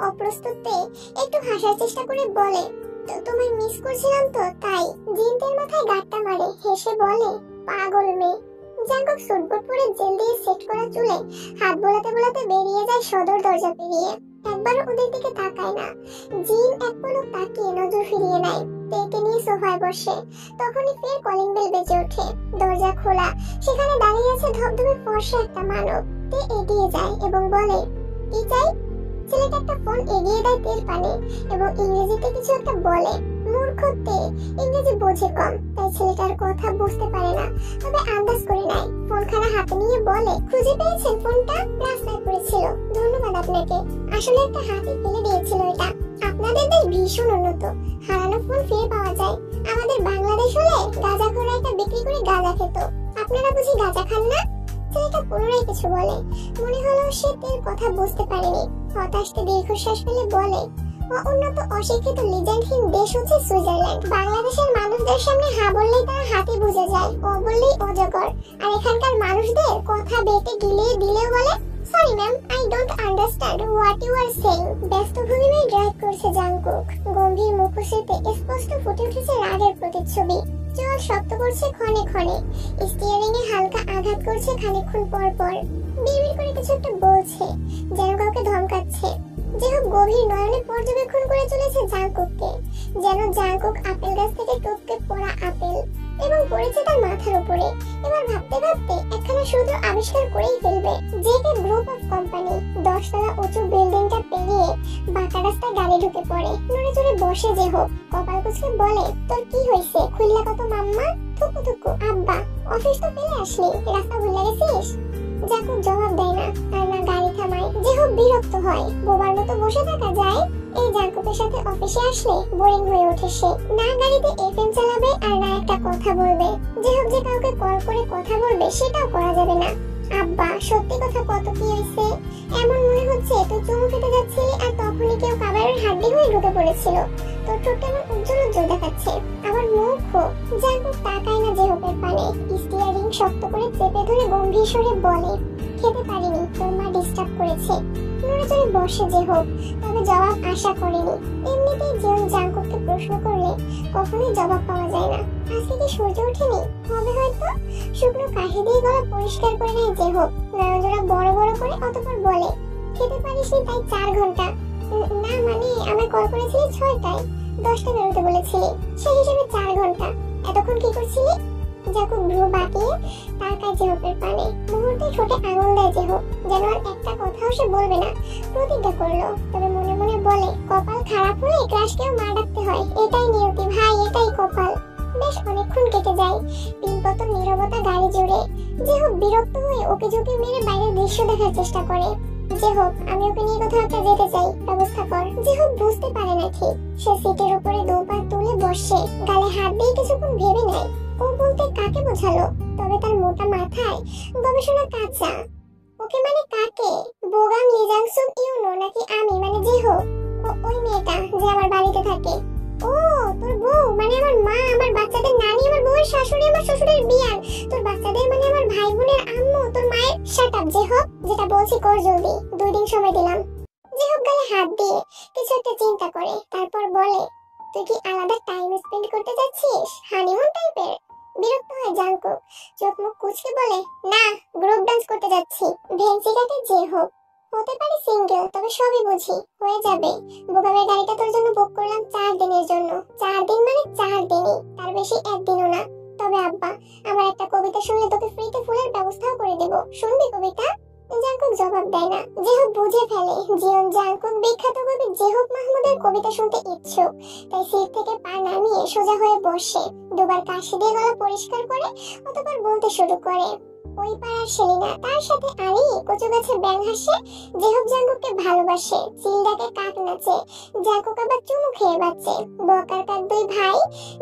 অপ্রস্তুতে একটু হাসার চেষ্টা করে বলে, তো তোমায় মিস করছিলাম তো তাই। জিনতের মাথায় গাঁটটা মারে, হেসে বলে, পাগল মেয়ে। জাঙ্কুক সুটবুট পরে জেল দিয়ে সেট করা চুলে হাত বোলাতে বোলাতে বেরিয়ে যায় সদর দরজা পেরিয়ে। একবার ওদের দিকে তাকায় না। জিন এক পলক তাকিয়ে নজর ফিরিয়ে নেয়, তেকে নিয়ে সোফায় বসে। তখনই ফের কলিং বেল বেজে ওঠে। দরজা খোলা, সেখানে দাঁড়িয়ে আছে ধবধবে ফর্সা একটা মানব। তে এগিয়ে যায় এবং বলে, কি চাই? ছেলেটা একটা ফোন এগিয়ে দেয় তেল পানে এবং ইংরেজিতে কিছু একটা বলে। মূর্খ তে ইংরেজি বোঝে কম, তাই ছেলেটার কথা বুঝতে পারে না, তবে আন্দাজ করে নেয়। ফোনখানা হাতে নিয়ে বলে, খুঁজে পেয়েছেন ফোনটা? রাস্তায় পড়েছিল, ধন্যবাদ আপনাকে। আসলে একটা হাতি ফেলে দিয়েছিল এটা। আপনাদের দেশ ভীষণ উন্নত, হারানো ফোন ফিরে পাওয়া যায়। আমাদের বাংলাদেশ হলে গাঁজাখোররা এটা বিক্রি করে গাঁজা খেত। আপনারা বুঝি গাঁজা খান না? ছেলেটা পুনরায় কিছু বলে। মনে হলো সে তের কথা বুঝতে পারেনি। হতাশে দীর্ঘশ্বাস ফেলে বলে, উন্নত অশিক্ষিত লিজেন্ডহীন দেশ হচ্ছে সুইজারল্যান্ড। বাংলাদেশের মানুষদের সামনে হা বললেই তারা হাতি বুঝে যায়, ও বললেই অজগর। আর এখানকার মানুষদের কথা বেটে গিলিয়ে দিলেও বলে, sorry ma'am, I don't understand what you are saying. ব্যস্ত ভঙ্গিমায় ড্রাইভ করছে জাংকুক। গম্ভীর মুখশ্রীতে স্পষ্ট ফুটে উঠেছে রাগের প্রতিচ্ছবি। চোখ শক্ত করছে ক্ষণে ক্ষণে, স্টিয়ারিং এ হালকা আঘাত করছে খানিকক্ষণ পর পর। বিড়বিড় করে কিছু একটা বলছে, যেন কাউকে ধমকাচ্ছে। যেসব গভীর নয়নে পর্যবেক্ষণ করে চলেছে জাংকুককে, যেন জাংকুক আপেল গাছ থেকে টপকে পড়া আপেল এবং পড়েছে তার মাথার উপরে। এবার ভাবতে ভাবতে একখানা সূত্র আবিষ্কার করেই ফেলবে। জেকে গ্রুপ অফ কোম্পানি 10 তলা উঁচু বিল্ডিংটা পেরিয়ে বাঁকা রাস্তায় গাড়ি ঢুকে পড়ে। নড়ে চড়ে বসে যে হোক, কপাল কুঁচকে বলে, তোর কি হয়েছে? খুললা কত মাম্মা? থুকু থুকু আব্বা, অফিস তো পেলে আসলি, রাস্তা ভুলে গেছিস? জাংকুক জবাব দেয় না, আর না গাড়ি থামায়। যে হোক বিরক্ত হয়, বোবার মতো বসে থাকা যায়? এই জাংকুকের সাথে অফিসে আসলে বোরিং হয়ে ওঠে সে। না গাড়িতে এফএম চালাবে, আর না একটা কথা বলবে। যে হোক যে কাউকে কল করে কথা বলবে, সেটাও করা যাবে না। আব্বা, সত্যি কথা কত কি হয়েছে? এমন মনে হচ্ছে তুই চুমু খেতে যাচ্ছিলি, আর তখনই কেউ কাবারের হাড্ডি হয়ে ঢুকে পড়েছিল। তোর ঠোঁটটা আমার উজ্জ্বল উজ্জ্বল দেখাচ্ছে। আমার মুখ জাংকুক তাকায় না যে হোকের পানে। স্টিয়ারিং শক্ত করে চেপে ধরে গম্ভীর স্বরে বলে, খেতে পারিনি, তোর মা ডিস্টার্ব করেছে। নড়ে চড়ে বসে যে হোক, তবে জবাব আশা করেনি। এমনিতেই যেমন জাংকুককে প্রশ্ন করলে কখনোই জবাব পাওয়া যায় না। আজকে কি সূর্য ওঠেনি? হবে হয়তো। শুকনো কাহি দিয়ে গলা পরিষ্কার করে নেয় যে হোক, নয়নজোড়া বড় বড় করে অতঃপর বলে, খেতে পারিসনি তাই 4 ঘন্টা? না মানে আমরা কল করেছিলি 6টায়, 10টা বেরোতে বলেছিলি, সেই হিসেবে 4 ঘন্টা। এতক্ষণ কি করছিলি? জাংকুক ভ্রু বাঁকিয়ে তাকায় যে হোকের পানে। মুহূর্তে ঠোঁটে আঙুল দেয় যে হোক, যেন আর একটা কথাও সে বলবে না। প্রতিজ্ঞা করলো, তবে মনে মনে বলে, কপাল খারাপ হলে ক্রাশকেও মা ডাকতে হয়। এটাই নিয়তি ভাই, এটাই কপাল। বেশ অনেকক্ষণ কেটে যায়। পিনপতন নীরবতা গাড়ি জুড়ে। যে হোক বিরক্ত হয়ে ওকে ঝুঁকি মেরে বাইরের দৃশ্য দেখার চেষ্টা করে। যে হোক, আমি ওকে নিয়ে কোথাও একটা যেতে চাই, ব্যবস্থা কর। যে হোক বুঝতে পারে না ঠিক। সে সিটের উপরে 2 পা তুলে বসে, গালে হাত দিয়ে কিছুক্ষণ ভেবে নেয়। ও বলতে কাকে বোঝালো? তবে তার মোটা মাথায় গবেষণা কাঁচা। ওকে মানে কাকে? বোগাম লিজাংসুক ইউনো নাকি আমি মানে যে হোক? ওই মেয়েটা যে আমার বাড়িতে থাকে। ও তোর বউ মানে আমার মা, আমার বাচ্চাদের নানি, আমার বউয়ের শাশুড়ি, আমার শ্বশুরের বিয়ান, তোর বাচ্চাদের মানে আমার ভাই বোনের আম্মু, তোর মায়ের। শাট আপ যে হোক, যেটা বলছি কর জলদি, 2 দিন সময় দিলাম। যে হোক গালে হাত দিয়ে কিছু একটা চিন্তা করে, তারপর বলে, তুই কি আলাদা টাইম স্পেন্ড করতে যাচ্ছিস, হানিমুন টাইপের? বিরক্ত হয় জাংকুক, চোখ মুখ কুঁচকে বলে, না, গ্রুপ ডান্স করতে যাচ্ছি। ভেন্সি কাটে যে হোক, হতে পারে সিঙ্গেল, তবে সবই বুঝি হয়ে যাবে। বোগামের গাড়িটা তোর জন্য বুক করলাম 4 দিনের জন্য। 4 দিন মানে 4 দিনই, তার বেশি একদিনও না। তবে আব্বা, আমার একটা কবিতা শুনলে তোকে ফ্রিতে ফুলের ব্যবস্থাও করে দেব, শুনবি কবিতা? জাঙ্কুক জবাব দেয় না। জেহব বুঝে ফেলে জিয়ন জাঙ্কুক বিখ্যাত কবি জেহব মাহমুদের কবিতা শুনতে ইচ্ছুক, তাই সিট থেকে পা নামিয়ে সোজা হয়ে বসে, দুবার কাশি দিয়ে গলা পরিষ্কার করে অতঃপর বলতে শুরু করে। ওই পাড়ার সেলিনা, তার সাথে আলী কচু গাছে ব্যাং হাসে, জেহব জাঙ্কুককে ভালোবাসে, চিল ডাকে কাক নাচে, জাঙ্কুক আবার চুমু খেয়ে বাঁচে। বকার কাক দুই ভাই,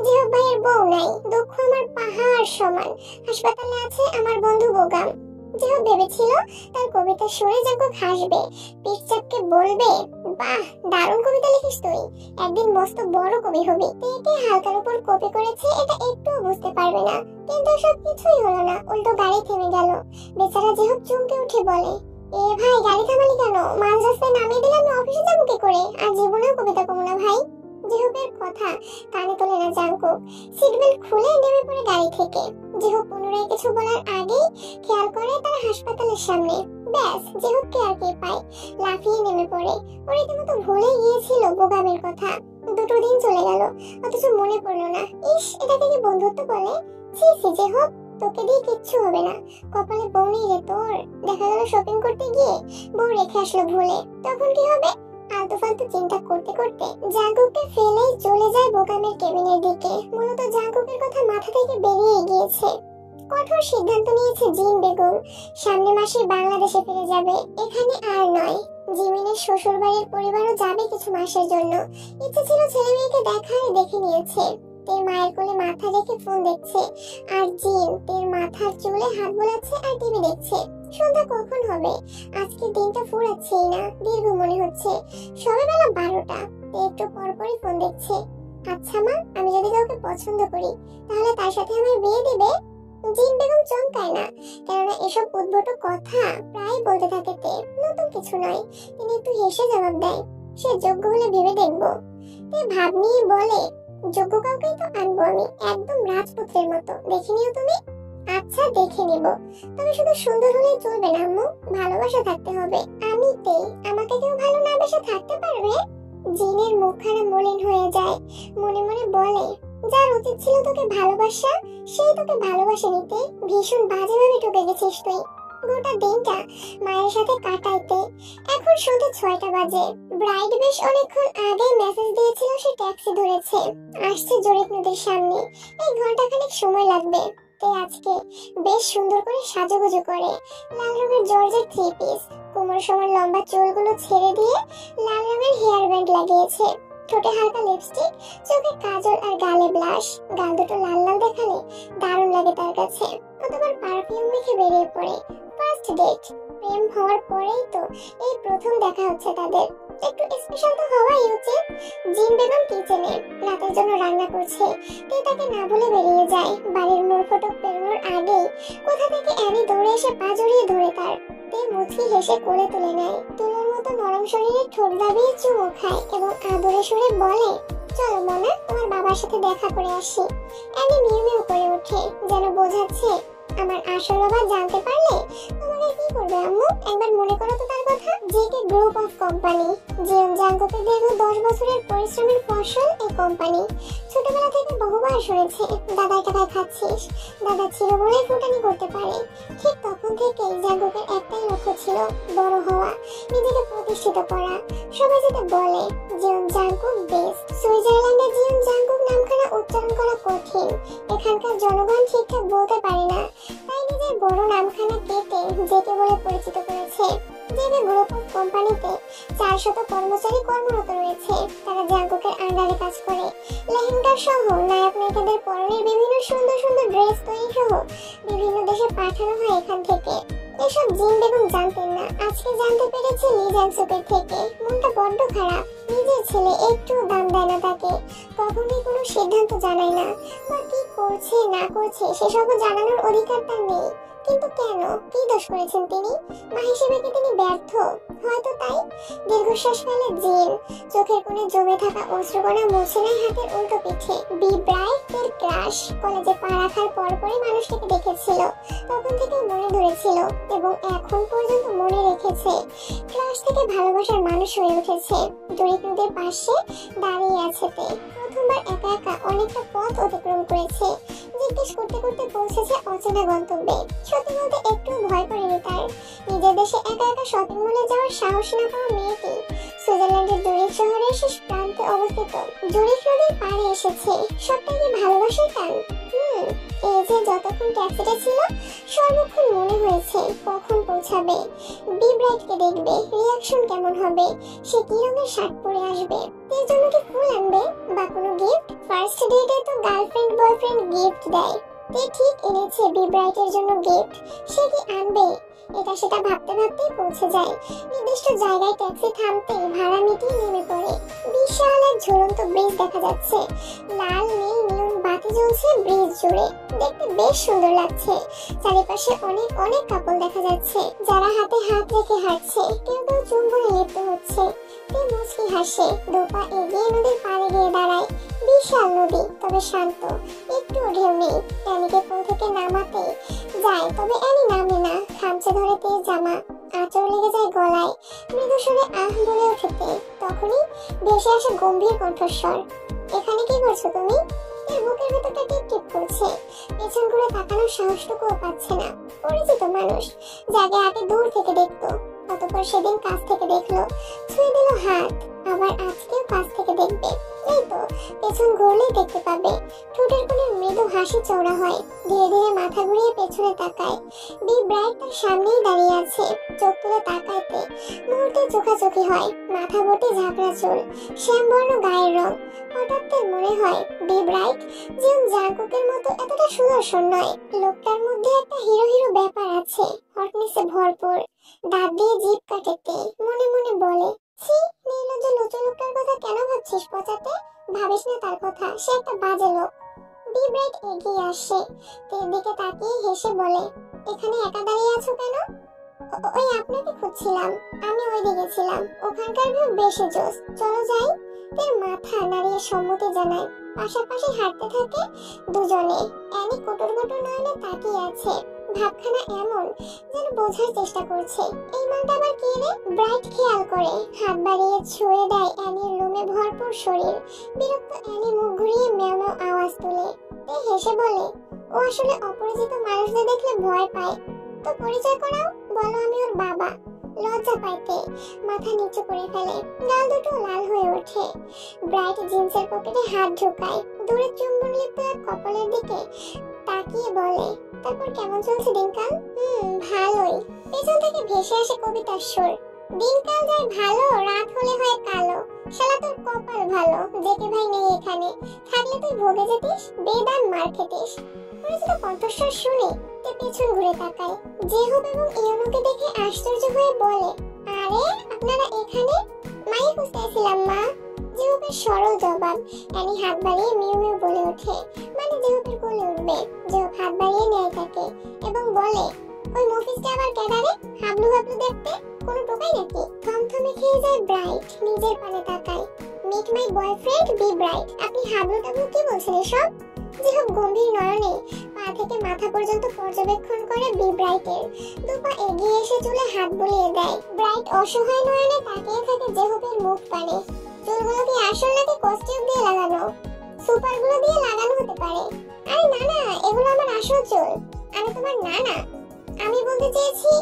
জেহব ভাইয়ের বউ নাই, দুঃখ আমার পাহাড় সমান, হাসপাতালে আছে আমার বন্ধু বোগাম। জেহব ভেবেছিল তার কবিতা শুনে জাঙ্কুক হাসবে, পিঠ চাপকে বলবে, বাহ দারুণ কবিতা লিখিস তুই, একদিন মস্ত বড় কবি হবি। কে হালকার উপর কপি করেছে এটা একটুও বুঝতে পারবে না। কিন্তু সব কিছুই হলো না, উল্টো গাড়ি থেমে গেল। বেচারা জেহব চমকে উঠে বলে, এ ভাই গাড়ি থামালি কেন? মাঝ রাস্তায় নামিয়ে দিলে আমি অফিসে যাবো কি করে? আর জীবনেও কবিতা কমু না ভাই। জেহবের কথা কানে তোলে না জাঙ্কুক, সিট বেল্ট খুলে নেমে পড়ে গাড়ি থেকে। জেহব পুনরায় কিছু বলার আগেই খেয়াল করে তারা হাসপাতালের সামনে। ব্যাস, জেহবকে আর কে পায়, লাফিয়ে নেমে পড়ে। ও রীতিমতো ভুলে গিয়েছিল বোগামের কথা। 2 দিন চলে গেল, অথচ মনে পড়লো না। ইস, এটাকে কি বন্ধুত্ব বলে? ছি ছি জেহব, তোকে দিয়ে কিচ্ছু হবে না, কপালে বউ নেই রে তোর। দেখা গেল শপিং করতে গিয়ে বউ রেখে আসলো ভুলে, তখন কি হবে? আলতু ফালতু চিন্তা করতে করতে জাঙ্কুককে ফেলেই চলে যায় বোগামের কেবিনের দিকে। মূলত জাঙ্কুকের কথা মাথা থেকে বেরিয়ে গিয়েছে। কঠোর সিদ্ধান্ত নিয়েছে জিন বেগম, সামনের মাসে বাংলাদেশে ফিরে যাবে, এখানে আর নয়। জিমিনের শ্বশুর বাড়ির পরিবারও যাবে কিছু মাসের জন্য। ইচ্ছে ছিল ছেলে মেয়েকে দেখার, দেখে নিয়েছে। তের মায়ের কোলে মাথা রেখে ফোন দেখছে, আর জিন তের মাথার চুলে হাত বোলাচ্ছে আর টিভি দেখছে। সন্ধ্যা কখন হবে? আজকে দিনটা ফুরাচ্ছেই না, দীর্ঘ মনে হচ্ছে। সবে বেলা 12টা, একটু পরপরই ফোন দেখছে। আচ্ছা মা, আমি যদি কাউকে পছন্দ করি তাহলে তার সাথে আমার বিয়ে দেবে? জিন বেগম চমকায় না, কেননা এসব উদ্ভট কথা প্রায় বলতে থাকে তে, নতুন কিছু নয়। তিনি একটু হেসে জবাব দেয়, সে যোগ্য হলে ভেবে দেখবো। তে ভাব নিয়ে বলে, যোগ্য কাউকেই তো আনবো আমি, একদম রাজপুত্রের মতো, দেখে নিও তুমি। আচ্ছা দেখে নিব, তবে শুধু সুন্দর হলেই চলবে না আম্মু, ভালোবাসা থাকতে হবে। আমি তে, আমাকে কেউ ভালো না বেসে থাকতে পারবে? জিনের মুখখানা মলিন হয়ে যায়, মনে মনে বলে, যার উচিত ছিল তোকে ভালোবাসা সেই তোকে ভালোবাসে নিতে, ভীষণ বাজেভাবে ঠকে গেছিস তুই। গোটা দিনটা মায়ের সাথে কাটাইতে। এখন সন্ধ্যে 6টা বাজে। ব্রাইড বেশ অনেকক্ষণ আগে মেসেজ দিয়েছিল সে ট্যাক্সি ধরেছে, আসছে জরিপ নদীর সামনে। এই ঘন্টাখানেক সময় লাগবে। তাই আজকে বেশ সুন্দর করে সাজুগুজু করে, লাল রঙের জর্জের 3 পিস, কোমর সমান লম্বা চুলগুলো ছেড়ে দিয়ে লাল রঙের হেয়ার ব্যান্ড লাগিয়েছে, ঠোঁটে হালকা লিপস্টিক, চোখে কাজল আর গালে ব্লাশ। গাল দুটো লাল লাল দেখালে দারুণ লাগে তার কাছে। অতবার পারফিউম মেখে বেরিয়ে পড়ে। ফার্স্ট ডেট, প্রেম হওয়ার পরেই তো এই প্রথম দেখা হচ্ছে তাদের, একটু স্পেশাল তো হওয়াই উচিত। জিন বেগম কিচেনে রাতের জন্য রান্না করছে, তাকে না বলে বেরিয়ে যায়। বাড়ির মূল ফটক পেরোনোর আগেই কোথা থেকে অ্যানি দৌড়ে এসে পা জড়িয়ে ধরে তার। তে মুচকি হেসে কোলে তুলে নেয়, তুলোর মতো নরম শরীরে ঠোঁট দাবিয়ে চুমু খায় এবং আদরে সুরে বলে, চলো মনা, তোমার বাবার সাথে দেখা করে আসি। অ্যানি মিউ মিউ করে ওঠে, যেন বোঝাচ্ছে, আমার আসল বাবা জানতে পারলে তোমাকে কি করবে আম্মু? একবার মনে করো তো তার কথা। জেকে গ্রুপ অফ কোম্পানি, জিয়ন জাঙ্কুকের দীর্ঘ 10 বছরের পরিশ্রমের ফসল এই কোম্পানি। ছোটবেলা থেকে বহুবার শুনেছে, দাদার টাকায় খাচ্ছিস, দাদা ছিল বলেই ফুটানি করতে পারে। ঠিক তখন থেকেই জাঙ্কুকের একটাই লক্ষ্য ছিল, বড় হওয়া, নিজেকে প্রতিষ্ঠিত করা। সবাই যেটা বলে, জিয়ন জাঙ্কুক বেস্ট। সুইজারল্যান্ডে জিয়ন জাঙ্কুক নামখানা উচ্চারণ করা কঠিন, এখানকার জনগণ ঠিকঠাক বলতে পারে না, তাই নিজের বড় নামখানা কেটে জেকে বলে পরিচিত করেছে। জেকে গ্রুপ অফ কোম্পানিতে 400 কর্মচারী কর্মরত রয়েছে। তারা জাঙ্কুকের আন্ডারে কাজ করে। লেহেঙ্গা সহ নায়ক নায়িকাদের পরনের বিভিন্ন সুন্দর সুন্দর ড্রেস তৈরি সহ বিভিন্ন দেশে পাঠানো হয় এখান থেকে। এসব জিন বেগম জানতেন না, আজকে জানতে পেরেছে লি জাংসুকের থেকে। মনটা বড্ড খারাপ, নিজের ছেলে একটু দাম দেয় না তাকে, কখনোই কোনো সিদ্ধান্ত জানায় না, বা কি করছে না করছে সেসবও জানানোর অধিকার তার নেই। কিন্তু কেন, কি দোষ করেছেন তিনি? মা হিসেবে কি তিনি ব্যর্থ? হয়তো তাই। দীর্ঘশ্বাস ফেলে জিন, চোখের কোণে জমে থাকা অশ্রুকণা মুছে নেয় হাতের উল্টো পিঠে। বি ব্রাইট এর ক্রাশ, কলেজে পা রাখার পরপরই মানুষটাকে দেখেছিল, তখন থেকেই মনে ধরেছিল এবং এখন পর্যন্ত মনে রেখেছে। ক্রাশ থেকে ভালোবাসার মানুষ হয়ে উঠেছে। জরিপ নদীর পাশে দাঁড়িয়ে আছে তে। প্রথমবার একা একা অনেকটা পথ অতিক্রম করেছে। জিজ্ঞেস করতে করতে পৌঁছেছে অচেনা গন্তব্যে। সত্যি বলতে একটু ভয় করেনি তার। নিজের দেশে একা একা শপিং মলে যাওয়ার সাহস না পাওয়া মেয়েটি সুইজারল্যান্ডের জুরিখ শহরের শেষ প্রান্তে অবস্থিত জুরিখ নদীর পাড়ে এসেছে। সবটাই কি ভালোবাসার টান? এই যে যতক্ষণ ট্যাক্সিটা ছিল সর্বক্ষণ মনে হয়েছে কখন পৌঁছাবে, বি ব্রাইটকে দেখবে, রিয়াকশন কেমন হবে, সে কি রঙের শার্ট পরে আসবে, এর জন্য কি ফুল আনবে বা কোনো গিফট। ফার্স্ট ডেটে তো গার্লফ্রেন্ড বয়ফ্রেন্ড গিফট দেয়, তে ঠিক এনেছে বি ব্রাইটের জন্য গিফট, সে কি আনবে? এটা সেটা ভাবতে ভাবতেই পৌঁছে যায়। নির্দিষ্ট জায়গায় ট্যাক্সি থামতেই ভাড়া মিটিয়ে নেমে পড়ে। বিশাল এক ঝুলন্ত ব্রিজ দেখা যাচ্ছে, লাল নীল নিয়ন বাতি জ্বলছে ব্রিজ জুড়ে, দেখতে বেশ সুন্দর লাগছে। চারিপাশে অনেক অনেক কাপল দেখা যাচ্ছে যারা হাতে হাত রেখে হাঁটছে, কেউ কেউ চুম্বনে লিপ্ত হচ্ছে। কেউ মুচকি হাসে, দুপা এগিয়ে নদীর পাড়ে গিয়ে দাঁড়ায়। বিশাল নদী, তবে শান্ত, একটু ঢেউ নেই। অ্যানিকে কোল থেকে নামাতে যায়, তবে অ্যানি নামে না, খামচে ধরে তেজ জামা, আঁচড় লেগে যায় গলায়। মৃদু সুরে আহ বলে ওঠেতে তখনই ভেসে আসে গম্ভীর কণ্ঠস্বর, এখানে কি করছো তুমি? এর বুকের ভেতরটা টিপ টিপ করছে, পেছন ঘুরে তাকানোর সাহসটুকুও পাচ্ছে না। পরিচিত মানুষ, যাকে আগে দূর থেকে দেখতো, অতঃপর সেদিন কাছ থেকে দেখলো, ছুঁয়ে দিল হাত, আবার আজকেও কাছ থেকে দেখবে। এই তো পেছন ঘুরলেই দেখতে পাবে। ঠোঁটের কোণে মৃদু হাসি চওড়া হয়, ধীরে ধীরে মাথা ঘুরিয়ে পেছনে তাকায়। বি ব্রাইট তার সামনেই দাঁড়িয়ে আছে, চোখ তুলে তাকাইতে মুহূর্তে চোখাচোখি হয়। মাথা ভর্তি ঝাঁকড়া চুল, শ্যামবর্ণ গায়ের রং। হঠাৎ তার মনে হয় বি ব্রাইট যেমন জাঙ্কুকের মতো এতটা সুদর্শন নয়, লোকটার মধ্যে একটা হিরো হিরো ব্যাপার আছে, হটনেসে ভরপুর। দাঁত দিয়ে জিভ কাটেতে মনে মনে বলে, ছি, নির্লজ্জ লুচু লোকটার কথা কেন ভাবছিস পচাতে? ভাবিস না তার কথা, সে একটা বাজে লোক। বি ব্রাইট এগিয়ে আসে, তের দিকে তাকিয়ে হেসে বলে, এখানে একা দাঁড়িয়ে আছো কেন? ওই আপনাকে খুঁজছিলাম, আমি ওই দিকে ছিলাম, ওখানকার ভিউ বেশি জোস, চলো যাই। তের মাথা নাড়িয়ে সম্মতি জানায়। পাশাপাশি হাঁটতে থাকে দুজনে। অ্যানি কোটর কোটর নয়নে তাকিয়ে আছে, ভাবখানা এমন যেন বোঝার চেষ্টা করছে, এই মানটা আবার কি রে? ব্রাইট খেয়াল করে, হাত বাড়িয়ে ছুঁয়ে দেয় অ্যানির লোমে ভরপুর শরীর। বিরক্ত অ্যানি মুখ ঘুরিয়ে মেও মেও আওয়াজ তুলে। তে হেসে বলে, ও আসলে অপরিচিত মানুষদের দেখলে ভয় পায়। তো পরিচয় করাও, বলো আমি ওর বাবা। লজ্জা পাইতে মাথা নিচু করে ফেলে, গাল দুটো লাল হয়ে ওঠে। ব্রাইট জিন্সের পকেটে হাত ঢোকায়, দূরে চুম্বন লিপ্ত এক কপালের দিকে তাকিয়ে বলে, তারপর কেমন চলছে দিনকাল? ভালোই। পেছন থেকে ভেসে আসে কবিতার সুর, দিনকাল যায় ভালো, রাত হলে হয় কালো, শালা তোর কপাল ভালো, জেকে ভাই নেই এখানে, থাকলে তুই ভোগে যেতিস, বেদান মার খেতিস। পরিচিত কণ্ঠস্বর শুনে তে পেছন ঘুরে তাকায়। জেহব এবং ইয়নোকে দেখে আশ্চর্য হয়ে বলে, আরে আপনারা এখানে? মাই খুঁজতেছিলাম মা। জেহবের সরল জবাব। অ্যানি হাত বাড়িয়ে মিউ মিউ বলে ওঠে, মানে জেহবের কোলে উঠবে। জেহব হাত বাড়িয়ে নেয় তাকে এবং বলে, ওই মফিসটা আবার কেদারে, হাবলু হাবলু দেখতে, কোনো টোকাই নাকি? থমথমে খেয়ে যায় ব্রাইট, নিজের পানে তাকায়। Meet my boyfriend B Bright, আপনি হাবলু টাবলু কি বলছেন এসব? জেহব গম্ভীর নয়নে পা থেকে মাথা পর্যন্ত পর্যবেক্ষণ করে বি ব্রাইটের। দুপা এগিয়ে এসে চুলে হাত বুলিয়ে দেয়। ব্রাইট অসহায় নয়নে তাকিয়ে থাকে জেহবের মুখ পানে। চুলগুলো কি আসল নাকি কস্টিউম দিয়ে লাগানো? সুপারগুলো দিয়ে লাগানো হতে পারে। আরে না না, এগুলো আমার আসল চুল, আমি তোমার নানা। আমি বলতে চেয়েছি,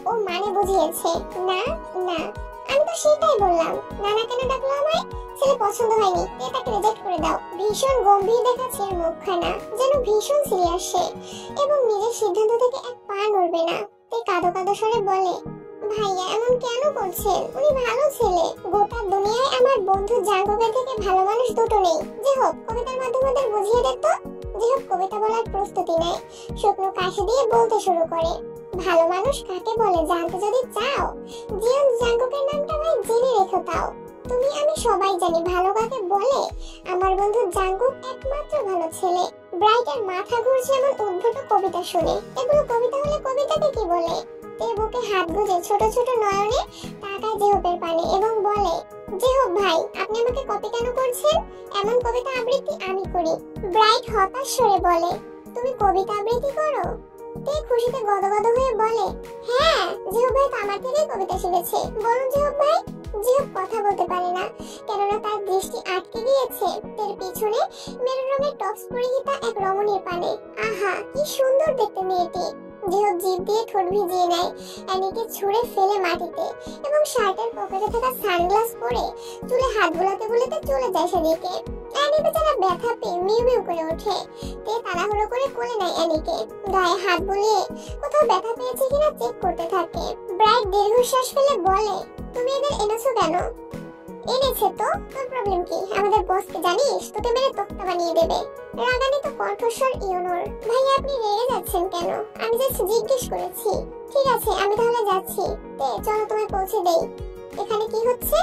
ও মানে বুঝিয়েছে, না না, আমি তো সেটাই বললাম, নানা কেন ডাকলো আমায়? ছেলে পছন্দ হয়নি, এটাকে রিজেক্ট করে দাও। ভীষণ গম্ভীর দেখাচ্ছে এর মুখখানা, যেন ভীষণ সিরিয়াস সে, এবং নিজের সিদ্ধান্ত থেকে এক পা নড়বে না। তে কাঁদো কাঁদো স্বরে বলে, ভাইয়া এমন কেন করছেন? উনি ভালো ছেলে, গোটা দুনিয়ায় আমার বন্ধু জাঙ্গুকের থেকে ভালো মানুষ দুটো নেই। জেহব কবিতার মাধ্যমে ওদের বুঝিয়ে দে তো। জেহব কবিতা বলার প্রস্তুতি নেয়, শুকনো কাশি দিয়ে বলতে শুরু করে, ভালো মানুষ কাকে বলে জানতে যদি চাও, জিয়ন জাঙ্গুকের নামটা ভাই জেনে রেখো তাও। তুমি আমি সবাই জানি ভালো কাকে বলে, আমার বন্ধু জাঙ্গুক একমাত্র ভালো ছেলে। ব্রাইটের মাথা ঘুরছে এমন উদ্ভট কবিতা শুনে। এগুলো কবিতা হলে কবিতাকে কি বলে? তের বুকে হাত গুজে ছোট ছোট নয়নে তাকায় জেহবের পানে এবং বলে, জেহব ভাই আপনি আমাকে কপি কেন করছেন? এমন কবিতা আবৃত্তি আমি করি। ব্রাইট হতাশ স্বরে বলে, তুমি কবিতা আবৃত্তি করো? তে খুশিতে গদগদ হয়ে বলে, হ্যাঁ, জেহব ভাই তো আমার থেকেই কবিতা শিখেছে। বলুন জেহব ভাই। জিহব কথা বলতে পারে না, কেননা তার দৃষ্টি আটকে গিয়েছে তের পিছনে মেরুন রঙের টপস পরিহিতা এক রমণীর পানে। আহা, কি সুন্দর দেখতে মেয়েটি। জিহব জিভ দিয়ে ঠোঁট ভিজিয়ে নেয়, অ্যানিকে ছুঁড়ে ফেলে মাটিতে এবং শার্টের পকেটে থাকা সানগ্লাস পরে চুলে হাত বুলাতে বুলাতে চলে যায় সেদিকে। অ্যানি বেচারা ব্যথা পেয়ে মিউ মিউ করে ওঠে। তে তাড়াহুড়ো করে কোলে নেয় অ্যানিকে, গায়ে হাত বুলিয়ে কোথাও ব্যথা পেয়েছে কিনা চেক করতে থাকে। ব্রাইট দীর্ঘশ্বাস ফেলে বলে, তুমি এদের এনেছো কেন? এনেছে তো, তোর প্রবলেম কি? আমাদের বসকে জানিস? তোকে মেরে তক্তা বানিয়ে দেবে। রাগান্বিত কণ্ঠস্বর ইউনোর। ভাইয়া আপনি রেগে যাচ্ছেন কেন? আমি জাস্ট জিজ্ঞেস করেছি। ঠিক আছে, আমি তাহলে যাচ্ছি। তে চলো তোমায় পৌঁছে দেই। এখানে কি হচ্ছে?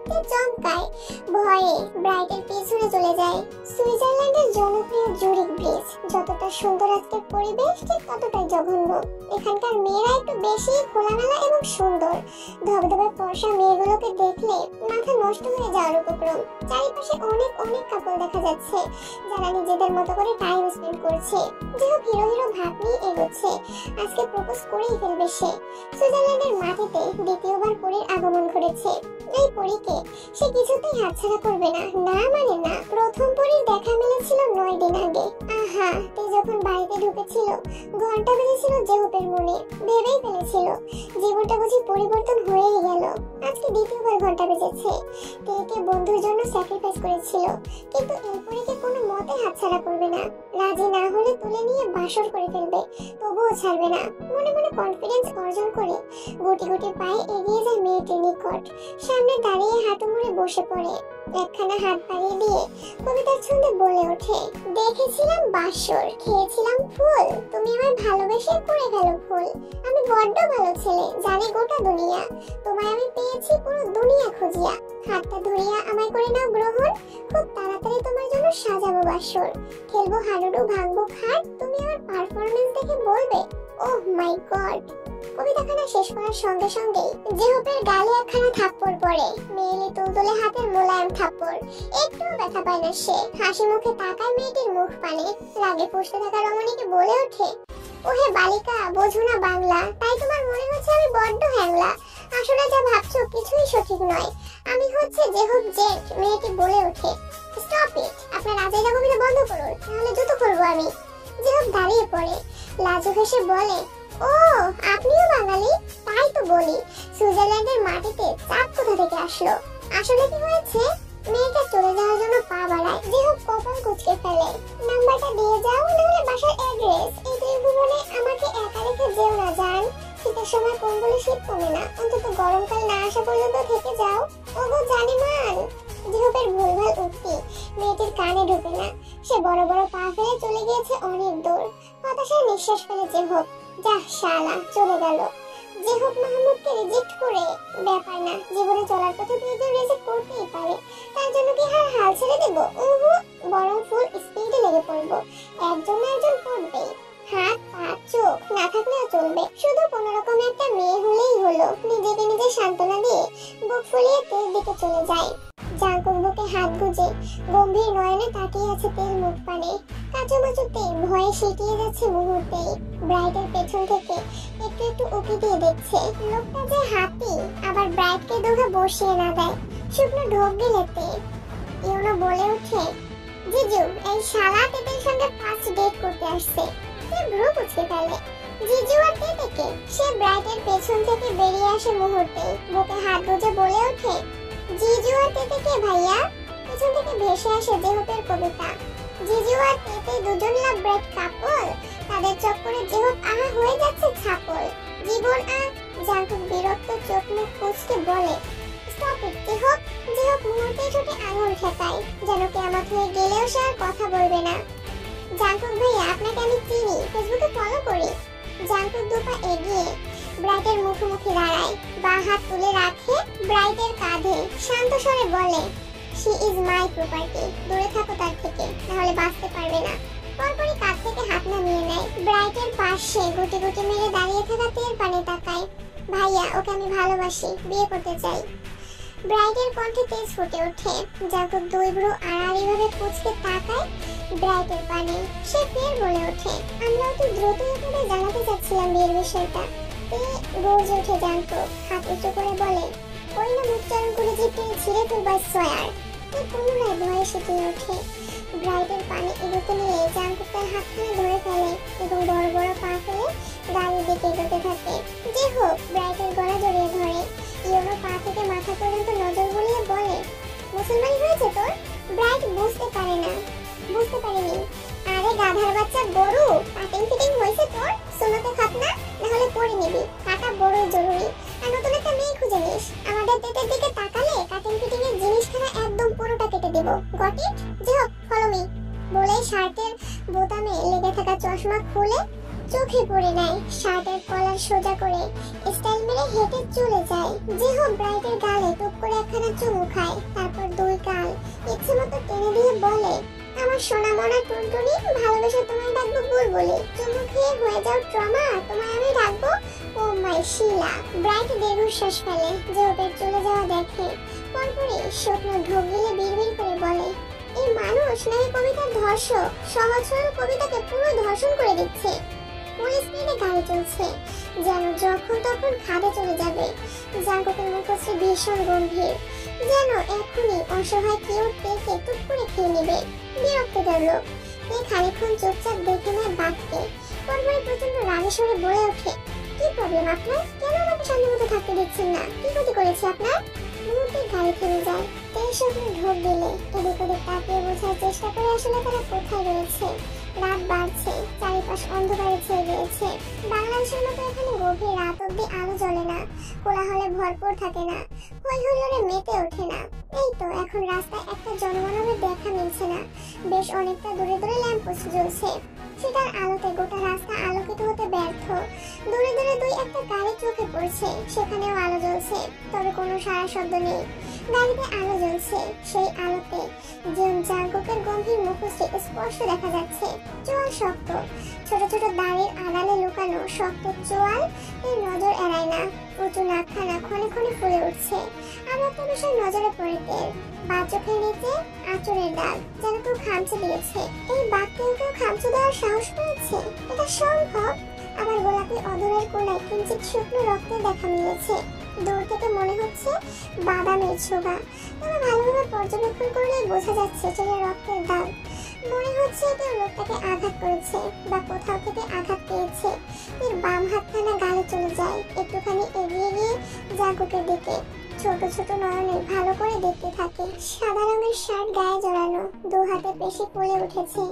তে চমকায়, ভয়ে ব্রাইটের পেছনে চলে যায়। সুইজারল্যান্ডের জনপ্রিয় জুরিক ব্রিজ যতটা সুন্দর আজকের পরিবেশ ঠিক ততটাই জঘন্য। এখানকার মেয়েরা একটু বেশি খোলামেলা এবং সুন্দর। ধবধবে ফর্সা মেয়েগুলোকে দেখলে মাথা নষ্ট হয়ে যাওয়ার উপক্রম। চারিপাশে অনেক অনেক কাপল দেখা যাচ্ছে যারা নিজেদের মতো করে টাইম স্পেন্ড করছে। যেহেতু হিরো হিরো ভাব নিয়ে এগোচ্ছে, আজকে প্রপোজ করেই ফেলবে সে। সুইজারল্যান্ডের মাটিতে দ্বিতীয়বার পরীর আগমন ঘটেছে। এই পরীকে সে কিছুতেই হাতছাড়া করবে না, না মানে না। প্রথম পরীর দেখা মিলেছিল 9 দিন আগে। আহা, তে যখন বাড়িতে ঢুকেছিল ঘন্টা বেজেছিল জেহপের মনে। ভেবেই ফেলেছিল জীবনটা বুঝি পরিবর্তন হয়েই গেল। আজকে দ্বিতীয়বার ঘন্টা বেজেছে। তেকে বন্ধুর জন্য স্যাক্রিফাইস করেছিল, কিন্তু এই পরীকে কোনো মতে হাতছাড়া করবে না। রাজি না হলে তুলে নিয়ে বাসর করে ফেলবে, তবুও ছাড়বে না। মনে মনে কনফিডেন্স অর্জন করে গুটি গুটি পায়ে এগিয়ে যায় মেয়েটির নিকট। সামনে দাঁড়িয়ে হাঁটু মুড়ে বসে পড়ে, একখানা হাত বাড়িয়ে দিয়ে কবিতার ছন্দে বলে ওঠে, দেখেছিলাম বাসর, খেয়েছিলাম ফুল, তুমি আমার ভালোবেসে করে ফেলো ফুল। আমি বড্ড ভালো ছেলে, জানে গোটা দুনিয়া। তোমায় আমি পেয়েছি পুরো দুনিয়া খুঁজিয়া। হাতটা ধরিয়া আমায় করে নাও গ্রহণ, খুব তাড়াতাড়ি তোমার জন্য সাজাবো বাসর। খেলবো হাডুডু, ভাঙবো খাট, তুমি আমার পারফরমেন্স দেখে বলবে ওহ মাই গড। কবিতাখানা শেষ করার সঙ্গে সঙ্গে জেহপের গালে একখানা থাপ্পড় পড়ে, মেয়েলি তুলতুলে হাতের মোলায়েম থাপ্পড়। একটুও ব্যথা পায় না সে। হাসি মুখে তাকায় মেয়েটির মুখ পানে। রাগে ফুঁসতে থাকা রমণীকে বলে ওঠে, ওহে বালিকা, বোঝো না বাংলা, তাই তোমার মনে হচ্ছে আমি বড্ড হ্যাংলা। আসলে যা ভাবছো কিছুই সঠিক নয়। আমি হচ্ছে জেহপ জেট। মেয়েটি বলে ওঠে, স্টপ ইট, আপনার আজাইরা কবিতা বন্ধ করুন, নাহলে জুতো খুলবো আমি। জেহপ দাঁড়িয়ে পড়ে, লাজুক হেসে বলে, ও আপনিও বাঙালি? তাই তো বলি, সুইজারল্যান্ডের মাটিতে চাপ কোথা থেকে আসলো? আসলে কি হয়েছে? মেয়েটা চলে যাওয়ার জন্য পা বাড়ায়। যেহেতু কপাল কুচকে ফেলে। নাম্বারটা দিয়ে যাও, নাহলে বাসার অ্যাড্রেস। এই দুই ভুবনে আমাকে একা রেখে যেও না জান। শীতের সময় কম্বলে শীত কমে না, অন্তত গরমকাল না আসা পর্যন্ত থেকে যাও। ওগো জানিমান। জিহপের ভুলভাল উক্তি মেয়েটির কানে ঢোকে না। সে বড় বড় পা ফেলে চলে গিয়েছে অনেক দূর। হতাশায় নিঃশ্বাস ফেলে জেহপ, যাহ শালা, চলে গেল। জেহপ মাহমুদকে রিজেক্ট করে ব্যাপার না, জীবনে চলার পথে দুইজন রিজেক্ট করতেই পারে। তার জন্য কি হাল ছেড়ে দেব? বরং ফুল স্পিডে লেগে পড়বো। একজন না একজন পড়বেই। হাত পা চোখ না থাকলেও চলবে, শুধু কোন রকম একটা মেয়ে হলেই হলো। নিজেকে নিজে সান্ত্বনা দিয়ে বুক ফুলিয়ে তের দিকে চলে যায়। জাঙ্কুক বুকে হাত গুজে গম্ভীর নয়নে তাকিয়ে আছে তের মুখ পানে। কাচুমাচুতে ভয়ে সিটিয়ে যাচ্ছে মুহূর্তেই। ব্রাইটের পেছন থেকে একটু একটু উকি দিয়ে দেখছে। লোকটা যে হাতি, আবার ব্রাইটকে দোঘা বসিয়ে না দেয়। শুকনো ঢোক গেলে তে ইউনো বলে ওঠে, জিজু এই শালা তেতের সঙ্গে ফার্স্ট ডেট করতে আসছে। তে ভ্রু কুচকে ফেলে। জিজু আর তেতেকে? সে ব্রাইটের পেছন থেকে বেরিয়ে আসে মুহূর্তে, বুকে হাত গুজে বলে ওঠে, জিজু আর তেতে কে ভাইয়া? পেছন থেকে ভেসে আসে জেহপের কবিতা। জিজু আর তেতে দুজন লাভ ব্রেড কাপল, তাদের চক্করে জেহপ আহা হয়ে যাচ্ছে ছাপল। জীবন জাঙ্কুক বিরক্ত চোখ মুখ কুচকে বলে, স্টপ ইট জেহপ। জেহপ মুহূর্তে ছোটে আঙুল ঠেকায়, যেন কেয়ামত হয়ে গেলেও সে আর কথা বলবে না। জাঙ্কুক ভাইয়া আপনাকে আমি চিনি, ফেসবুকে ফলো করি। জাঙ্কুক দুপা এগিয়ে ব্রাইটের মুখোমুখি দাঁড়ায়, বা হাত তুলে রাখে ব্রাইটের কাঁধে। শান্ত স্বরে বলে, শি ইজ মাই প্রপার্টি, দূরে থাকো তার থেকে, নাহলে বাঁচতে পারবে না। পরপরই কাঁধ থেকে হাত নামিয়ে নেয়। ব্রাইটের পাশে গুটি গুটি মেরে দাঁড়িয়ে থাকা তের পানে তাকায়। ভাইয়া, ওকে আমি ভালোবাসি, বিয়ে করতে চাই। ব্রাইটের কণ্ঠে তেজ ফুটে ওঠে। জাঙ্কুক দুই ভ্রু আড়াআড়িভাবে কুঁচকে তাকায় ব্রাইটের পানে। সে ফের বলে ওঠে, আমরা অতি দ্রুতই আপনাদের জানাতে চাচ্ছিলাম বিয়ের বিষয়টা। তে গর্জে ওঠে জাঙ্কুক, হাত উঁচু করে বলে, পরিণাম উচ্চারণ করে জিপটি ছিঁড়ে ফেলবার সয়ার। পুনরায় ভয়ে সেটিয়ে ওঠে। ব্রাইটের পানি এগোতে নিয়ে জাঙ্কুক তার হাতখানা ধরে ফেলে এবং বড় বড় পা ফেলে গাড়ির দিকে এগোতে থাকে। যে হোক, ব্রাইটের গলা জড়িয়ে ধরে। ইয়োনো পা থেকে মাথা পর্যন্ত নজর বুলিয়ে বলে, মুসলমানি হয়েছে তোর? ব্রাইট বুঝতে পারেনি। আরে গাধার বাচ্চা গরু, কাটিং ফিটিং হয়েছে তোর? সুন্নতে খাতনা, না হলে পড়ে নিবি। কাটা বড়ই জরুরি। আর নতুন একটা মেয়ে খুঁজে নিস। আমাদের পেটের দিকে তাকালে কাটিং ফিটিং এর জিনিসখানা একদম পুরোটা কেটে দেব। Got it? যে হোক, ফলো মি। বলে শার্টের বোতামে লেগে থাকা চশমা খুলে চোখে পড়ে নেয়। শার্টের কলার সোজা করে স্টাইল মেরে হেঁটে চলে যায়। যে হোক ব্রাইটের গালে টুক করে একখানা চুমু খায়। তারপর দুই গাল ইচ্ছে মতো টেনে দিয়ে বলে, আমার সোনা মনা টুনটুনি, ভালোবেসে তোমায় ডাকবো বুলবুলি। চুমু খেয়ে হয়ে যাও ট্রমা, তোমায় আমি ডাকবো ও মাই শিলা। ব্রাইট দীর্ঘশ্বাস ফেলে। যে ওদের চলে যাওয়া দেখে। পরপরই স্বপ্ন ঢোক গিলে বিড়বিড় করে বলে, এই মানুষ নাকি কবিতার ধর্ষক। সহজ সরল কবিতাকে পুরো ধর্ষণ করে দিচ্ছে। ফুল স্পিডে গাড়ি চলছে, যেন যখন তখন খাদে চলে যাবে। জাঙ্কুকের মুখশ্রী ভীষণ গম্ভীর, যেন এখনই অসহায় কেউ টেকে টুক করে খেয়ে নেবে। বিরক্তিকর লোক। খানিকক্ষণ চুপচাপ দেখে নেয় বাঘকে। পরপরই প্রচন্ড রাগে সরে বলে ওঠে, কি প্রবলেম আপনার? কেন আমাকে শান্তিমতো থাকতে দিচ্ছেন না? কি ক্ষতি করেছে আপনার? মুহূর্তে গাড়ি থেমে যায়। স্বপ্নে ঢোক গেলে এদিক ওদিক তাকিয়ে বোঝার চেষ্টা করে আসলে তারা কোথায় রয়েছে। রাত বাড়ছে, চারিপাশ অন্ধকারে ছেয়ে গিয়েছে। বাংলাদেশের মতো এখানে গভীর রাত অব্দি আলো জ্বলে না, কোলাহলে ভরপুর থাকে না, হই হুল্লোড়ে মেতে ওঠে না। এই তো এখন রাস্তায় একটা জনমানবের দেখা মিলছে না। বেশ অনেকটা দূরে দূরে ল্যাম্পপোস্ট জ্বলছে, সেটার আলোতে গোটা রাস্তা আলোকিত হতে ব্যর্থ। দূরে দূরে দুই একটা গাড়ি চোখে পড়ছে, সেখানেও আলো জ্বলছে, তবে কোনো সারা শব্দ নেই। গাড়িতে আলো জ্বলছে, সেই আলোতে জাঙ্কুকের গম্ভীর মুখশ্রী স্পষ্ট দেখা যাচ্ছে। চোয়াল শক্ত, ছোট ছোট দাড়ির আড়ালে লুকানো শক্ত চোয়াল এর নজর এড়ায় না। উঁচু নাকখানা ক্ষণে ক্ষণে ফুলে উঠছে। আমার একটা বিষয় নজরে পড়ে তেল, বা চোখের নিচে আঁচড়ের দাগ, যেন কেউ খামচে দিয়েছে। এই বাঘকেও কেউ খামচে দেওয়ার সাহস পেয়েছে? এটা সম্ভব? আবার গোলাপি অধরের কোনায় কিঞ্চিৎ শুকনো রক্তের দেখা মিলেছে। দূর থেকে মনে হচ্ছে বাদামের ছোবা, তবে ভালোভাবে পর্যবেক্ষণ করলে বোঝা যাচ্ছে সেটা রক্তের দাগ। মনে হচ্ছে কেউ লোকটাকে আঘাত করেছে বা কোথাও থেকে আঘাত পেয়েছে। এর বাম হাতখানা গালে চলে যায়, একটুখানি এগিয়ে গিয়ে জাঙ্কুকের দিকে ছোট ছোট নয়নে ভালো করে দেখতে থাকে। সাদা রঙের শার্ট গায়ে জড়ানো, দু হাতে পেশি ফুলে উঠেছে,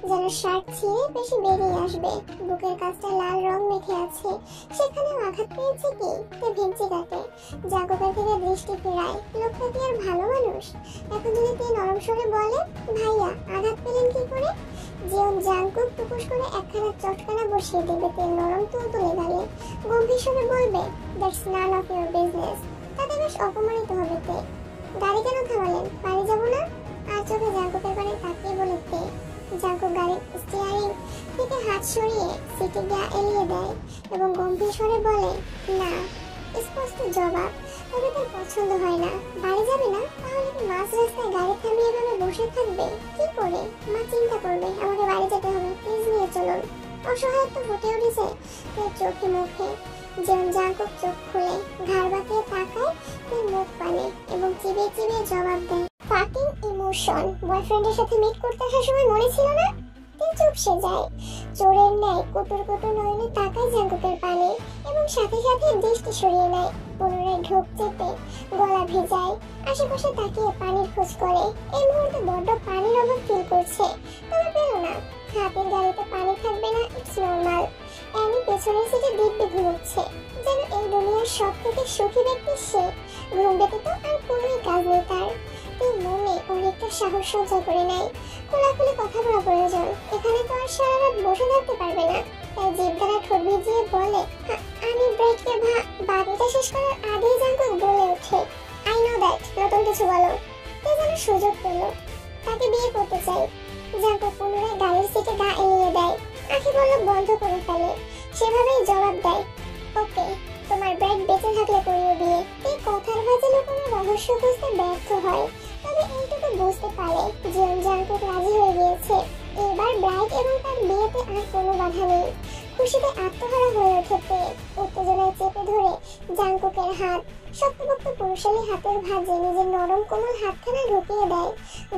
যেন শার্ট ছিঁড়ে পেশি বেরিয়ে আসবে। বুকের কাছটা লাল রং মেখে আছে, সেখানেও আঘাত পেয়েছে কি? তে ভেঙচি কাটে। জাঙ্কুকের থেকে দৃষ্টি ফেরায়। লোকটা কি আর ভালো মানুষ? এখন যদি তে নরম স্বরে বলে, ভাইয়া আঘাত পেলেন কি করে? জীবন জাঙ্কুক টুকুস করে একখানা চটকানা বসিয়ে দেবে তে নরম তুলে গেলে। গম্ভীর স্বরে বলবে, that's none of your business. তাতে বেশ অপমানিত হবে তে। গাড়ি কেন থামালেন? বাড়ি যাবো না? আর চোখে জাঙ্কুকের পানে তাকিয়ে বলে তে। জাঙ্কুক গাড়ির স্টিয়ারিং থেকে হাত সরিয়ে সিটে গিয়া এলিয়ে দেয় এবং গম্ভীর স্বরে বলে, না। স্পষ্ট জবাব, তবে তার পছন্দ হয় না। বাড়ি যাবে না? তাহলে কি মাঝ রাস্তায় গাড়ি থামিয়ে এভাবে বসে থাকবে? কি করে? মা চিন্তা করবে। আমাকে বাড়ি যেতে হবে, প্লিজ নিয়ে চলুন। অসহায়ত্ব ফুটে উঠেছে তার চোখে মুখে। যেমন জাঙ্কুক চোখ খুলে ঘাড় বাঁকিয়ে তাকায় তার মুখ পানে এবং চিবিয়ে চিবিয়ে জবাব দেয়, ফাকিং ইমোশন। বয়ফ্রেন্ডের সাথে মিট করতে আসার সময় মনে ছিল না? চুপসে যায়। চোরের ন্যায় কুটুর কুটুর নয়নে তাকায় জাঙ্কুকের পানে এবং সাথে সাথে দৃষ্টি সরিয়ে নেয়। পুনরায় ঢোক চেপে গলা ভেজায়, আশেপাশে তাকিয়ে পানির খোঁজ করে। এই মুহূর্তে বড্ড পানির অভাব ফিল করছে, তবে পেল না। হাতের গাড়িতে পানি থাকবে না, ইটস নর্মাল। অ্যানি পেছনের সিটে দিব্যি ঘুমোচ্ছে, যেন এই দুনিয়ার সব থেকে সুখী ব্যক্তি সে। ঘুম ব্যতীত আর কোনোই কাজ নেই তার। এই মনে অনেকটা সাহস সঞ্চয় করে নেয়। খোলাখুলি কথা বলা প্রয়োজন, এখানে তো আর সারা রাত বসে থাকতে পারবে না। তাই জিভ দ্বারা ঠোঁট ভিজিয়ে বলে, আমি ব্রেককে বাড়িটা শেষ করার আগেই জাঙ্কুক বলে ওঠে, আই নো দ্যাট। নতুন কিছু বলো। তে যেন সুযোগ পেল, তাকে বিয়ে করতে চাই। জাঙ্কুক পুনরায় গাড়ির সিটে গা এলিয়ে দেয়, আখি বলল বন্ধ করে ফেলে। সেভাবেই জবাব দেয়, ওকে, তোমার ব্রাইট বেঁচে থাকলে করিও বিয়ে। এই কথার ভাজে লুকানো রহস্য বুঝতে ব্যর্থ হয়, তবে এইটুকু বুঝতে পারে জীবন জাঙ্কুক রাজি হয়ে গিয়েছে। এবার ব্রাইট এবং তার বিয়েতে আর কোনো বাধা নেই। খুশিতে আত্মহারা হয়ে ওঠে তে। উত্তেজনায় চেপে ধরে জাংকুকের হাত শক্তপোক্ত পুরুষালী হাতের ভাঁজে নিজের নরম কোমল হাতখানা ঢুকিয়ে দেয়।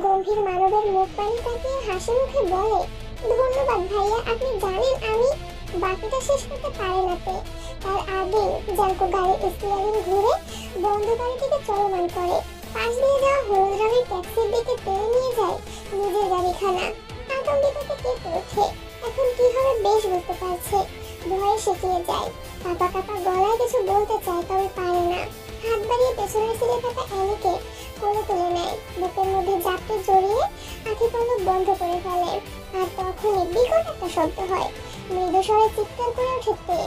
গম্ভীর মানবের মুখ পানি তাকিয়ে হাসি মুখে বলে, ধন্যবাদ ভাইয়া, আপনি জানেন আমি। বাকিটা শেষ করতে পারে না তে। তার আগে জাংকুক গাড়ির স্টিয়ারিং ঘুরে বন্ধ গাড়িটিকে চলমান করে। পাশ দিয়ে যাওয়া হলুদ রঙের ট্যাক্সির দিকে টেনে নিয়ে যায় নিজের গাড়িখানা। আতঙ্কিততে কেঁপে ওঠে। এখন কি হবে বেশ বুঝতে পারছে। ভয়ে সেঁকিয়ে যায়। কাঁপা কাঁপা গলায় কিছু বলতে চায়, তবে পারে না। হাত বাড়িয়ে পেছনের সিটে থাকা অ্যানিকে কোলে তুলে নেয়। বুকের মধ্যে জাপটে জড়িয়ে আঁখি পলক বন্ধ করে ফেলে। আর তখনই বিকট একটা শব্দ হয়। মৃদু স্বরে চিৎকার করে ওঠে তে।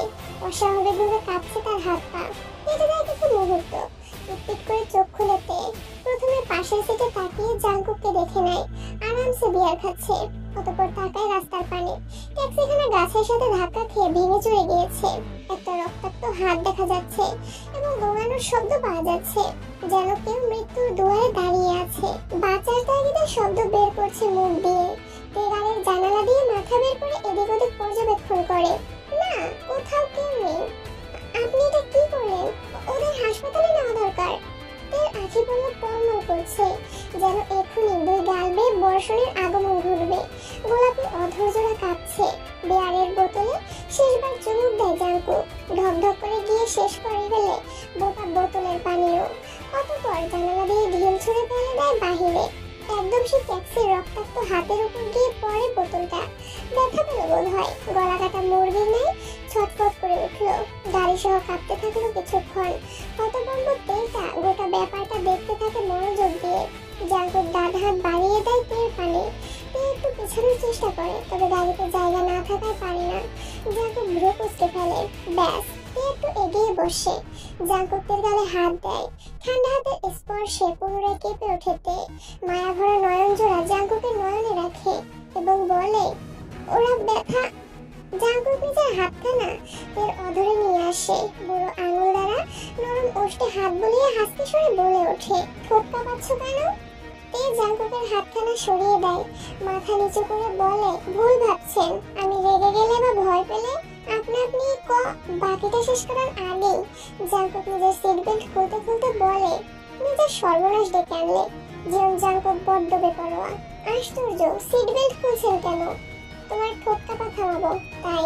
অস্বাভাবিকভাবে কাঁপছে তার হাত পা। কেটে যায় কিছু মুহূর্ত। পিটপিট করে চোখ খুলে তে। প্রথমে পাশের সিটে তাকিয়ে জাংকুককে দেখে নেয় আরামসে বিয়ার খাচ্ছে। অতঃপর তাকায় রাস্তার পানে। ট্যাক্সিখানা গাছের সাথে ধাক্কা খেয়ে ভেঙে চড়ে গিয়েছে। একটা রক্তাক্ত হাত দেখা যাচ্ছে এবং দৌড়ানোর শব্দ পাওয়া যাচ্ছে, যেন কেউ মৃত্যুর দুয়ারে দাঁড়িয়ে আছে। বাঁচার তাগিদে শব্দ বের করছে মুখ দিয়ে। তে গাড়ির জানালা দিয়ে মাথা বের করে এদিক ওদিক পর্যবেক্ষণ করে। না, কোথাও কেউ নেই। আপনি এটা কি করলেন? ওদের হাসপাতালে নেওয়া দরকার। তের আঁখি পলক টলমল করছে, যেন এক্ষুনি দুই গাল বেয়ে বর্ষণের আগমন ঘটবে। গোলাপি অধৈর্যরা কাঁপছে। বিয়ারের বোতলে শেষবার চুমুক দেয় জাংকুক। ঢকঢক করে গিয়ে শেষ করে ফেলে বোটা বোতলের পানিও। অতঃপর জানালা দিয়ে ঢিল ছুঁড়ে ফেলে দেয় বাহিরে। একদম সে ট্যাক্সির রক্তাক্ত হাতের উপর গিয়ে পড়ে বোতলটা। ব্যথা পেল বোধ হয়। গলা কাটা মুরগির ন্যায় ছটফট করে উঠলো। গাড়ি সহ কাঁপতে থাকলো কিছুক্ষণ। হতভম্ব তেলটা গোটা ব্যাপারটা দেখতে থাকে মনোযোগ দিয়ে। জাংকুক ডান হাত বাড়িয়ে দেয় তের পানে। তে একটু পেছানোর চেষ্টা করে, তবে গাড়িতে জায়গা না থাকায় পারে না। জাংকুক ভ্রু কুঁচকে ফেলে। ব্যাস, তে একটু এগিয়ে বসে জাংকুকের গালে হাত দেয়। ঠান্ডা হাতের স্পর্শে পুনরায় কেঁপে ওঠে তে। মায়া ভরা নয়ন জোড়া জাংকুকের নয়নে রাখে এবং বলে, ওরা ব্যথা। জাংকুক নিজের হাতখানা তের অধরে নিয়ে আসে। বুড়ো আঙুল দ্বারা নরম ওষ্ঠে হাত বুলিয়ে হাসতে সরে বলে ওঠে, ঠোঁট কাঁপাচ্ছ কেন? তে জাংকুকের হাতখানা সরিয়ে দেয়। মাথা নিচু করে বলে, ভুল ভাবছেন। আমি রেগে গেলে বা ভয় পেলে আপনি বাকিটা শেষ করার আগেই জাংকুক নিজের সিট বেল্ট খুলতে খুলতে বলে, নিজের সর্বনাশ ডেকে আনলে। জীবন জাংকুক বড্ড বেপরোয়া। আশ্চর্য, সিট বেল্ট খুলছেন কেন? তোমার ঠোঁট কাঁপা থামাবো তাই।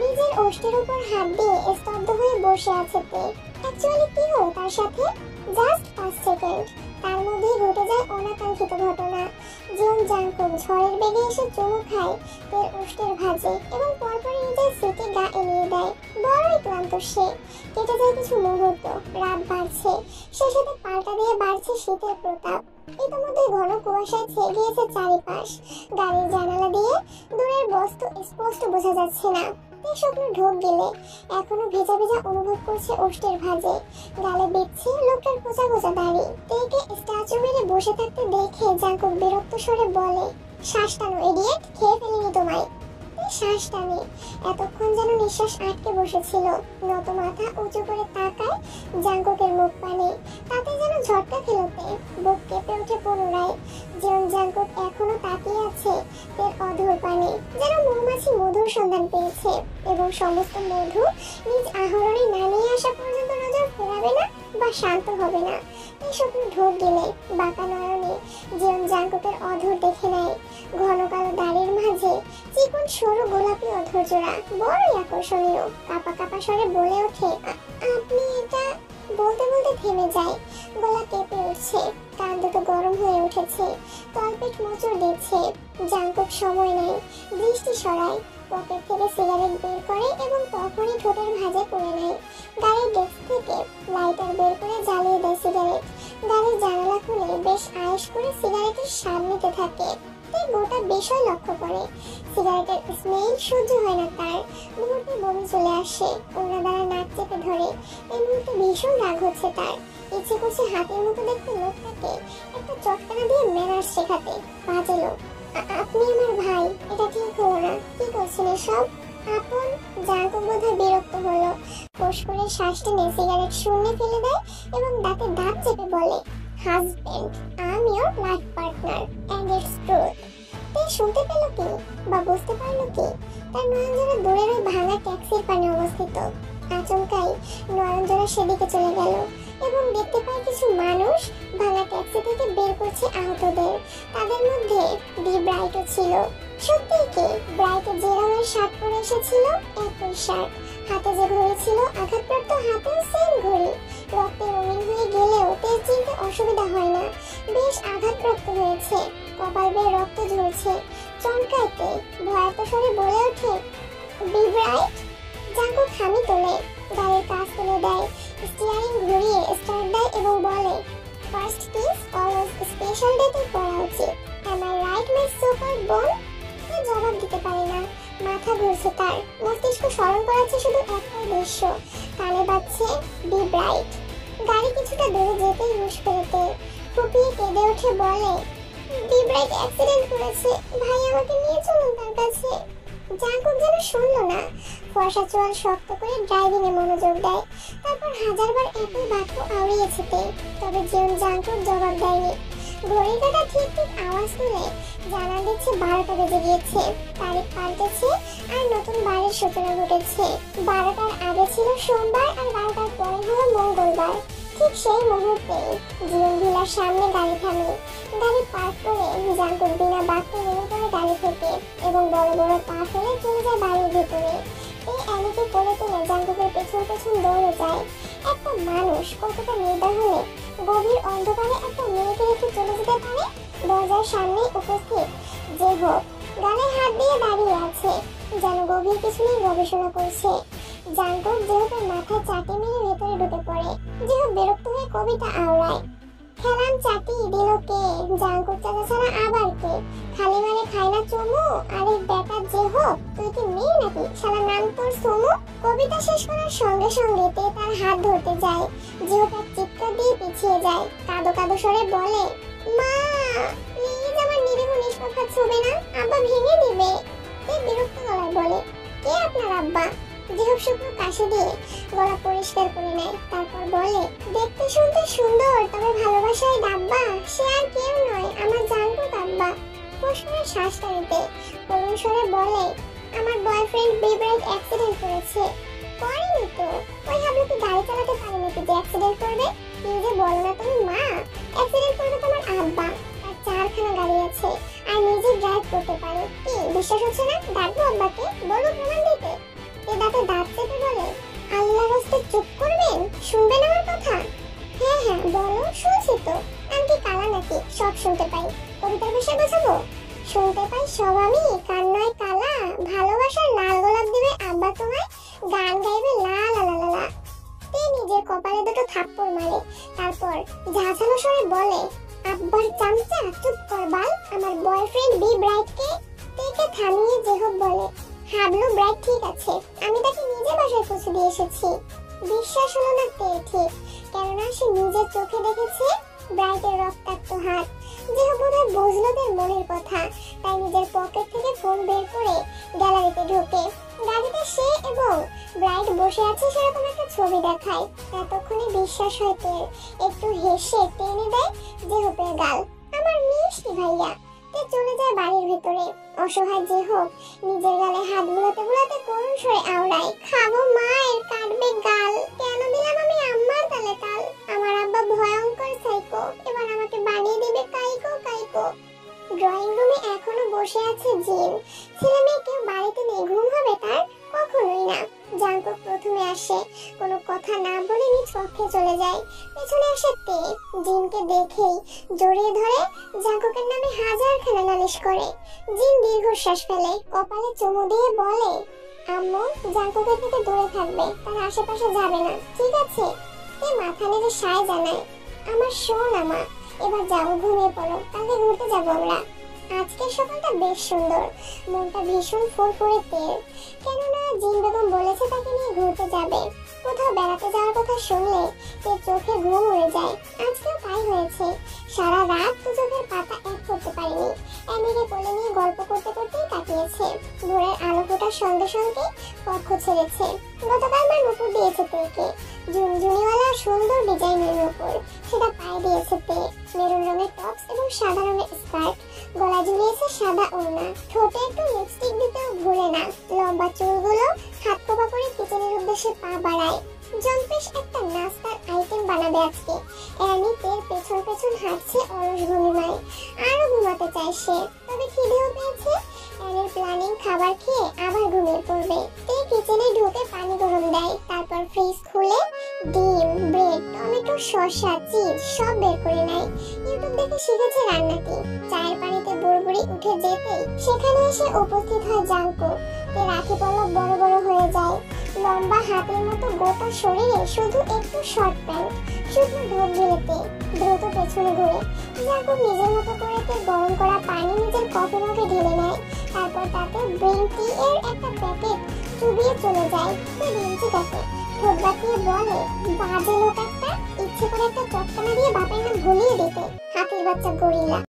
নিজের ওষ্ঠের উপর হাত দিয়ে স্তব্ধ হয়ে বসে আছে তে। অ্যাকচুয়ালি কি হলো তার সাথে? Just 5 second. তার মধ্যেই ঘটে যায় অনাকাঙ্ক্ষিত ঘটনা। জীবন জাংকুক ঝড়ের বেগে এসে চুমু খায় তের ওষ্ঠের ভাঁজে এবং পরপরই নিজের সিটে গা এলিয়ে দেয়। বড়ই ক্লান্ত সে। কেটে যায় কিছু মুহূর্ত। রাত বাড়ছে, সে সাথে পাল্টা দিয়ে বাড়ছে শীতের প্রতাপ। ইতিমধ্যে ঘন কুয়াশায় ছেয়ে গিয়েছে চারিপাশ। গাড়ির জানালা দিয়ে দূরের বস্তু স্পষ্ট বোঝা যাচ্ছে না। স্বপ্ন ঢোক গেলে এখনো ভেজা ভেজা অনুভব করছে ওষ্ঠের ভাঁজে। গালে বিচ্ছে লোকটার খোঁচা খোঁচা দাড়ি। তেকে স্ট্যাচু মেরে বসে থাকতে দেখে জাংকুক বিরক্ত স্বরে বলে, শ্বাস টানো ইডিয়েট, খেয়ে ফেলিনি তোমায়। শ্বাস টানে। এতক্ষণ যেন নিঃশ্বাস আটকে বসেছিল। নত মাথা উঁচু করে তাকায় জাংকুকের মুখ পানে। তাতে যেন ঝটকা খেলোতে বুক কেঁপে ওঠে পুনরায়। জীবন জাংকুক এখনো তাকিয়ে আছে তের অধর পানে, যেন মৌমাছি মধুর সন্ধান পেয়েছে এবং সমস্ত মধু নিজ আহরণে না নিয়ে আসা পর্যন্ত নজর ফেরাবে না বা শান্ত হবে না। এই স্বপ্ন ঢোক গেলে বাঁকা নয়নে জীবন জাংকুকের অধর দেখে নেয়। ঘন কালো দাড়ির মাঝে চিকন সরু গোলাপি অধরজোড়া বড়ই আকর্ষণীয়। কাঁপা কাঁপা স্বরে বলে ওঠে, আপনি এটা। বলতে বলতে থেমে যায়। গলা কেঁপে উঠছে, কান দুটো গরম হয়ে উঠেছে, তলপেট মোচড় দিচ্ছে। জাংকুক সময় নেয়, দৃষ্টি সরায়, পকেট থেকে সিগারেট বের করে এবং তখনই ঠোঁটের ভাঁজে পুড়ে নেয়। গাড়ির ডেস্ক থেকে লাইটার বের করে জ্বালিয়ে দেয় সিগারেট। গাড়ির জানালা খুলে বেশ আয়েশ করে সিগারেটের স্বাদ নিতে থাকে। গোটা বিষয় লক্ষ্য করে। সিগারেটের স্মেল সহ্য হয় না তার। মুহূর্তে বমি চলে আসে। ওরা দ্বারা নাক চেপে ধরে। এই মুহূর্তে ভীষণ রাগ হচ্ছে তার। ইচ্ছে করছে হাতের মতো দেখতে লোকটাকে একটা চটকানা দিয়ে ম্যানার্স শেখাতে। বাজে লোক। আপনি আমার ভাই, এটা ঠিক হলো না। কি করছেন এসব? আপন। জাংকুক বোধহয় বিরক্ত হলো। ফোঁস করে শ্বাস টেনে সিগারেট শূন্যে ফেলে দেয় এবং দাঁতে দাঁত চেপে বলে, husband, I am your life partner and it's truth. তে শুনতে পেল কি বা বুঝতে পারলো কি তার নয়নজোড়া দূরের ওই ভাঙা ট্যাক্সির পানে অবস্থিত। আচমকাই নয়নজোড়া সেদিকে চলে গেল এবং দেখতে পায় কিছু মানুষ ভাঙা ট্যাক্সি থেকে বের করছে আহতদের। তাদের মধ্যে ডি ব্রাইটও ছিল। সত্যি কি ব্রাইট যে রঙের শার্ট পরে এসেছিল একই শার্ট, হাতে যে ঘড়ি ছিল আঘাতপ্রাপ্ত হাতেও সেম ঘড়ি। রক্তে রঙিন হয়ে গেলেও তেজ চিনতে অসুবিধা হয় না, বেশ আঘাতপ্রাপ্ত হয়েছে, কপাল বেয়ে রক্ত ঝরছে। চমকাইতে ভয়ার্ত স্বরে বলে ওঠে, বি ব্রাইট। জাঙ্কুক হামি তোলে, গাড়ির কাজ তুলে দেয়, স্টিয়ারিং ঘুরিয়ে স্টার্ট দেয় এবং বলে, ফার্স্ট কিস অলওয়েজ স্পেশাল ডেতে পড়া উচিত। Am I right my super বোন? সে জবাব দিতে পারে না, মাথা ঘুরছে তার, মস্তিষ্ক স্মরণ করাচ্ছে শুধু একটাই দৃশ্য, কানে বাজছে বি ব্রাইট। গাড়ি কিছুটা দূরে যেতেই হুঁশ ফেরতে ফুপিয়ে কেঁদে উঠে বলে, বি ব্রাইট অ্যাক্সিডেন্ট করেছে, ভাই আমাকে নিয়ে চলুন তার কাছে। জাঙ্কুক যেন শুনলো না, ফর্সা চোয়াল শক্ত করে ড্রাইভিং এ মনোযোগ দেয়। তারপর হাজারবার একই বাক্য আওড়িয়েছে তে, তবে জিয়ন জাঙ্কুক জবাব দেয়নি। ঘড়ির কাঁটা ঠিক ঠিক আওয়াজ তুলে জানান দিচ্ছে 12টা বেজে গিয়েছে। তারিখ পাল্টেছে আর নতুন বারের সূচনা ঘটেছে। 12টার আগে ছিল সোমবার আর 12টার পরে হলো মঙ্গলবার। ঠিক সেই মুহূর্তে জিয়ন ভিলার সামনে গাড়ি থামে। গাড়ি পার্ক করে জাঙ্কুক বিনা বাক্যে নেমে পড়ে গাড়ি থেকে এবং বড় বড় পা ফেলে চলে যায় বাড়ির ভেতরে। এই অ্যানিকে কোলে তুলে জাঙ্কুকের পেছন পেছন দৌড়ে যায়। একটা মানুষ কতটা নির্দয় হলে গভীর অন্ধকারে একটা মেয়েকে রেখে চলে যেতে পারে? দরজার সামনে উপস্থিত জেহব গালে হাত দিয়ে দাঁড়িয়ে আছে, যেন গভীর কিছু নিয়ে গবেষণা করছে। জাঙ্কুক জেহবের মাথায় চাটি মেরে ভেতরে ঢুকে পড়ে। জেহব বিরক্ত হয়ে কবিতা আওড়ায়, খেলাম চাটি দিল কে, জাঙ্কুক চাচা ছাড়া আবার কে, খালি মানে খাই না চুমু, আরে বেটা জেহব তুই কি মেয়ে নাকি, শালা নাম তোর সুমু। কবিতা শেষ করার সঙ্গে সঙ্গে তে তার হাত ধরতে যায়। জেহব এক চিৎকার দিয়ে পিছিয়ে যায়, কাঁদো কাঁদো স্বরে বলে, মা প্লিজ আমার নিরীহ নিষ্পাপ ছবে না, আব্বা ভেঙে দিবে। তে বিরক্ত গলায় বলে, কে আপনার আব্বা? জেহব শুকনো কাশি দিয়ে গলা পরিষ্কার করে নেয়, তারপর বলে, দেখতে শুনতে সুন্দর তবে ভালোবাসায় ডাব্বা, সে আর কেউ নয়, আমার জাঙ্কুক আব্বা। ফসফরে শ্বাস টানিতে করুণ স্বরে বলে, আমার বয়ফ্রেন্ড বি ব্রাইট অ্যাক্সিডেন্ট করেছে। করেনি তো, ওই হাবলু কি গাড়ি চালাতে পারে নাকি যে অ্যাক্সিডেন্ট করবে? কি যে বলো না তুমি মা, অ্যাক্সিডেন্ট করবে তোমার আব্বা, তার 4খানা গাড়ি আছে আর নিজে ড্রাইভ করতে পারে। কি বিশ্বাস হচ্ছে না? ডাকবো আব্বাকে, বলো প্রমাণ দিতে। এ দাঁতে দাঁত চেপে বলে, আল্লাহর হস্তে চুপ করবেন, শুনবেন আমার কথা? হ্যাঁ হ্যাঁ বলো, শুনছি তো, আমি কি কালা নাকি সব শুনতে পাই? কবিতার বিষয় বোঝাবো? শুনতে পাই সব আমি, কান নয় কালা, ভালোবাসার লাল গোলাপ দিবে আব্বা তোমায়, গান গাইবে লা লা লা লা লা। তে নিজের কপালে দুটো থাপ্পড় মারে, তারপর ঝাঁঝালো স্বরে বলে, আব্বার চামচা চুপ কর বাল, আমার বয়ফ্রেন্ড বি ব্রাইটকে। তেকে থামিয়ে জেহব বলে, হাবলু ব্রাইট ঠিক আছে, আমি তাকে নিজে বাসায় পৌঁছে দিয়ে এসেছি। বিশ্বাস হলো না তে ঠিক, কেননা সে নিজের চোখে দেখেছে ব্রাইটের রক্তাক্ত হাত। জেহব বোধহয় বুঝলো তার মনের কথা, তাই নিজের পকেট থেকে ফোন বের করে গ্যালারিতে ঢোকে। গাড়িতে সে এবং ব্রাইট বসে আছে সেরকম একটা ছবি দেখায়। ততক্ষণে বিশ্বাস হয় তের, একটু হেসে টেনে দেয় জেহবের গাল, আমার মিষ্টি ভাইয়া। তে চলে যায় বাড়ির ভেতরে। অসহায় জেহব নিজের গালে হাত বুলাতে বুলাতে করুণ স্বরে আওড়ায়, খাবো মায়ের কাটবে গাল, কেন দিলাম আমি আম্মার তালে তাল, আমার আব্বা ভয়ঙ্কর সাইকো, এবার আমাকে বানিয়ে দিবে কাইকো কাইকো। ড্রয়িং রুমে এখনো বসে আছে জিন। ছেলে মেয়ে কেউ বাড়িতে নেই, ঘুম হবে তার? কখনোই না। জাঙ্কুক প্রথমে আসে, কোনো কথা না বলে নিজ কক্ষে চলে যায়। পেছনে আসে তে, জিনকে দেখেই জড়িয়ে ধরে জাঙ্কুকের নামে 1000খানা নালিশ করে। জিন দীর্ঘশ্বাস ফেলে, কপালে চুমু দিয়ে বলে, আম্মু জাঙ্কুকের থেকে দূরে থাকবে, তার আশেপাশে যাবে না, ঠিক আছে? তে মাথা নেড়ে সায় জানায়, আমার সোনা মা, এবার যাও ঘুমিয়ে পড়ো, কালকে ঘুরতে যাবো আমরা। আজকের সকালটা বেশ সুন্দর, মনটা ভীষণ ফুরফুরে তেল, কেননা জিন বেগম বলেছে তাকে নিয়ে ঘুরতে যাবে। কোথাও বেড়াতে যাওয়ার কথা শুনলে তের চোখে ঘুম উড়ে যায়। আজকেও তাই হয়েছে, সারা রাত দু চোখের পাতা এক করতে পারেনি। অ্যানিকে কোলে নিয়ে গল্প করতে করতেই কাটিয়েছে। ভোরের আলো ফোটার সঙ্গে সঙ্গে কক্ষ ছেড়েছে। গতকাল মা নুপুর দিয়েছে তেকে, ঝুনঝুনিওয়ালা সুন্দর ডিজাইনের নুপুর, সেটা পায়ে দিয়েছে তে। মেরুন রঙের টপস এবং সাদা রঙের স্কার্ট, গলা ঝুলিয়েছে সাদা ওড়না, ঠোঁটে একটু লিপস্টিক দিতেও ভুলে না। লম্বা চুলগুলো হাত কোপা করে কিচেনের উদ্দেশ্যে পা বাড়ায়। জম্পেশ একটা নাস্তার আইটেম বানাবে আজকে। অ্যানিতের পেছন পেছন হাঁটছে অলস ভঙ্গিমায়। আরো ঘুমাতে চায় সে, তবে খিদেও পেয়েছে। অ্যানির প্ল্যানিং খাবার খেয়ে আবার ঘুমিয়ে পড়বে। তে কিচেনে ঢুকে পানি গরম দেয়, তারপর ফ্রিজ খুলে ডিম, ব্রেড, টমেটো, শসা, চিজ সব বের করে নেয়। ইউটিউব দেখে শিখেছে রান্নাটি। চায়ের পানিতে বুড়বুড়ি উঠে যেতেই সেখানে এসে উপস্থিত হয় জাঙ্কুক। তে রাখি পলক বড় বড় হয়ে যায়। লম্বা হাতের মতো গোটা শরীরে শুধু একটু শর্ট প্যান্ট, শুকনো ঢোক গিলেতে দ্রুত পেছনে ঘুরে। জাঙ্কুক নিজের মতো করে তে গরম করা পানি নিজের কফি মগে ঢেলে নেয়, তারপর তাতে গ্রিন টি এর একটা প্যাকেট চুবিয়ে চলে যায়। তে রিঞ্চি তাকে ঠোঁট বাঁকিয়ে বলে, বাজে লোক একটা, ইচ্ছে করে একটা চটকানা দিয়ে বাপের নাম ভুলিয়ে দিতে, হাতির বাচ্চা গরিলা।